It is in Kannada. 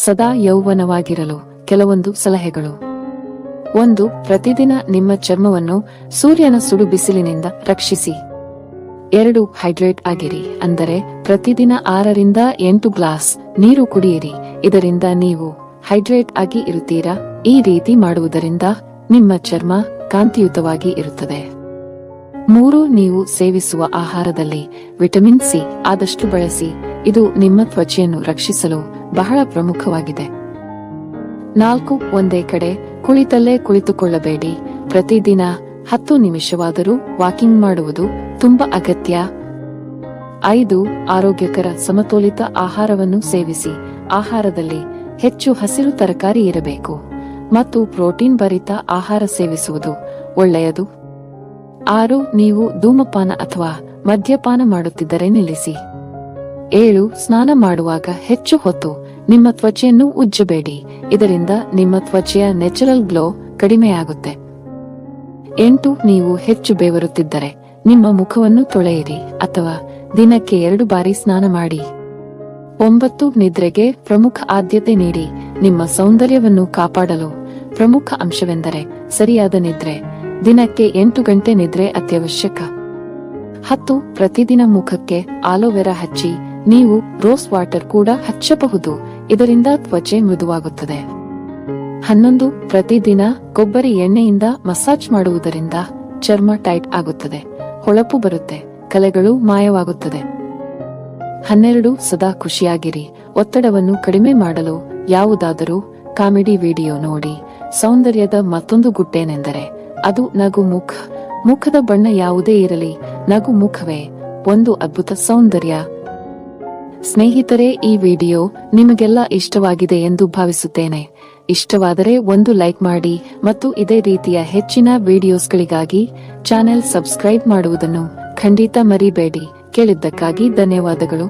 ಸದಾ ಯೌವನವಾಗಿರಲು ಕೆಲವೊಂದು ಸಲಹೆಗಳು. 1. ಪ್ರತಿದಿನ ನಿಮ್ಮ ಚರ್ಮವನ್ನು ಸೂರ್ಯನ ಸುಡು ಬಿಸಿಲಿನಿಂದ ರಕ್ಷಿಸಿ. 2. ಹೈಡ್ರೇಟ್ ಆಗಿರಿ, ಅಂದರೆ ಪ್ರತಿದಿನ 6 ರಿಂದ 8 ಗ್ಲಾಸ್ ನೀರು ಕುಡಿಯಿರಿ. ಇದರಿಂದ ನೀವು ಹೈಡ್ರೇಟ್ ಆಗಿ ಇರುತ್ತೀರಾ. ಈ ರೀತಿ ಮಾಡುವುದರಿಂದ ನಿಮ್ಮ ಚರ್ಮ ಕಾಂತಿಯುತವಾಗಿ ಇರುತ್ತದೆ. 3. ನೀವು ಸೇವಿಸುವ ಆಹಾರದಲ್ಲಿ ವಿಟಮಿನ್ ಸಿ ಆದಷ್ಟು ಬಳಸಿ. ಇದು ನಿಮ್ಮ ತ್ವಚೆಯನ್ನು ರಕ್ಷಿಸಲು ಬಹಳ ಪ್ರಮುಖವಾಗಿದೆ. 4. ಒಂದೇ ಕಡೆ ಕುಳಿತಲ್ಲೇ ಕುಳಿತುಕೊಳ್ಳಬೇಡಿ. ಪ್ರತಿದಿನ 10 ನಿಮಿಷವಾದರೂ ವಾಕಿಂಗ್ ಮಾಡುವುದು ತುಂಬಾ ಅಗತ್ಯ. 5. ಆರೋಗ್ಯಕರ ಸಮತೋಲಿತ ಆಹಾರವನ್ನು ಸೇವಿಸಿ. ಆಹಾರದಲ್ಲಿ ಹೆಚ್ಚು ಹಸಿರು ತರಕಾರಿ ಇರಬೇಕು ಮತ್ತು ಪ್ರೋಟೀನ್ ಭರಿತ ಆಹಾರ ಸೇವಿಸುವುದು ಒಳ್ಳೆಯದು. 6. ನೀವು ಧೂಮಪಾನ ಅಥವಾ ಮದ್ಯಪಾನ ಮಾಡುತ್ತಿದ್ದರೆ ನಿಲ್ಲಿಸಿ. 7. ಸ್ನಾನ ಮಾಡುವಾಗ ಹೆಚ್ಚು ಹೊತ್ತು ನಿಮ್ಮ ತ್ವಚೆಯನ್ನು ಉಜ್ಜಬೇಡಿ. ಇದರಿಂದ ನಿಮ್ಮ ತ್ವಚೆಯ ನ್ಯಾಚುರಲ್ ಗ್ಲೋ ಕಡಿಮೆಯಾಗುತ್ತೆ. 8. ನೀವು ಹೆಚ್ಚು ಬೆವರುತ್ತಿದ್ದರೆ ನಿಮ್ಮ ಮುಖವನ್ನು ತೊಳೆಯಿರಿ ಅಥವಾ ದಿನಕ್ಕೆ 2 ಬಾರಿ ಸ್ನಾನ ಮಾಡಿ. 9. ನಿದ್ರೆಗೆ ಪ್ರಮುಖ ಆದ್ಯತೆ ನೀಡಿ. ನಿಮ್ಮ ಸೌಂದರ್ಯವನ್ನು ಕಾಪಾಡಲು ಪ್ರಮುಖ ಅಂಶವೆಂದರೆ ಸರಿಯಾದ ನಿದ್ರೆ. ದಿನಕ್ಕೆ 8 ಗಂಟೆ ನಿದ್ರೆ ಅತ್ಯವಶ್ಯಕ. 10. ಪ್ರತಿದಿನ ಮುಖಕ್ಕೆ ಆಲೋವೆರಾ ಹಚ್ಚಿ. ನೀವು ರೋಸ್ ವಾಟರ್ ಕೂಡ ಹಚ್ಚಬಹುದು, ಇದರಿಂದ ತ್ವಚೆ ಮೃದುವಾಗುತ್ತದೆ. 11. ಪ್ರತಿದಿನ ಕೊಬ್ಬರಿ ಎಣ್ಣೆಯಿಂದ ಮಸಾಜ್ ಮಾಡುವುದರಿಂದ ಚರ್ಮ ಟೈಟ್ ಆಗುತ್ತದೆ, ಹೊಳಪು ಬರುತ್ತೆ, ಕಲೆಗಳು ಮಾಯವಾಗುತ್ತದೆ. 12. ಸದಾ ಖುಷಿಯಾಗಿರಿ. ಒತ್ತಡವನ್ನು ಕಡಿಮೆ ಮಾಡಲು ಯಾವುದಾದರೂ ಕಾಮಿಡಿ ವಿಡಿಯೋ ನೋಡಿ. ಸೌಂದರ್ಯದ ಮತ್ತೊಂದು ಗುಟ್ಟೇನೆಂದರೆ ಅದು ನಗು ಮುಖ. ಮುಖದ ಬಣ್ಣ ಯಾವುದೇ ಇರಲಿ, ನಗು ಮುಖವೇ ಒಂದು ಅದ್ಭುತ ಸೌಂದರ್ಯ. ಸ್ನೇಹಿತರೆ, ಈ ವಿಡಿಯೋ ನಿಮಗೆಲ್ಲ ಇಷ್ಟವಾಗಿದೆ ಎಂದು ಭಾವಿಸುತ್ತೇನೆ. ಇಷ್ಟವಾದರೆ ಒಂದು ಲೈಕ್ ಮಾಡಿ ಮತ್ತು ಇದೇ ರೀತಿಯ ಹೆಚ್ಚಿನ ವಿಡಿಯೋಸ್ಗಳಿಗಾಗಿ ಚಾನೆಲ್ ಸಬ್ಸ್ಕ್ರೈಬ್ ಮಾಡುವುದನ್ನು ಖಂಡಿತ ಮರಿಬೇಡಿ. ಕೇಳಿದ್ದಕ್ಕಾಗಿ ಧನ್ಯವಾದಗಳು.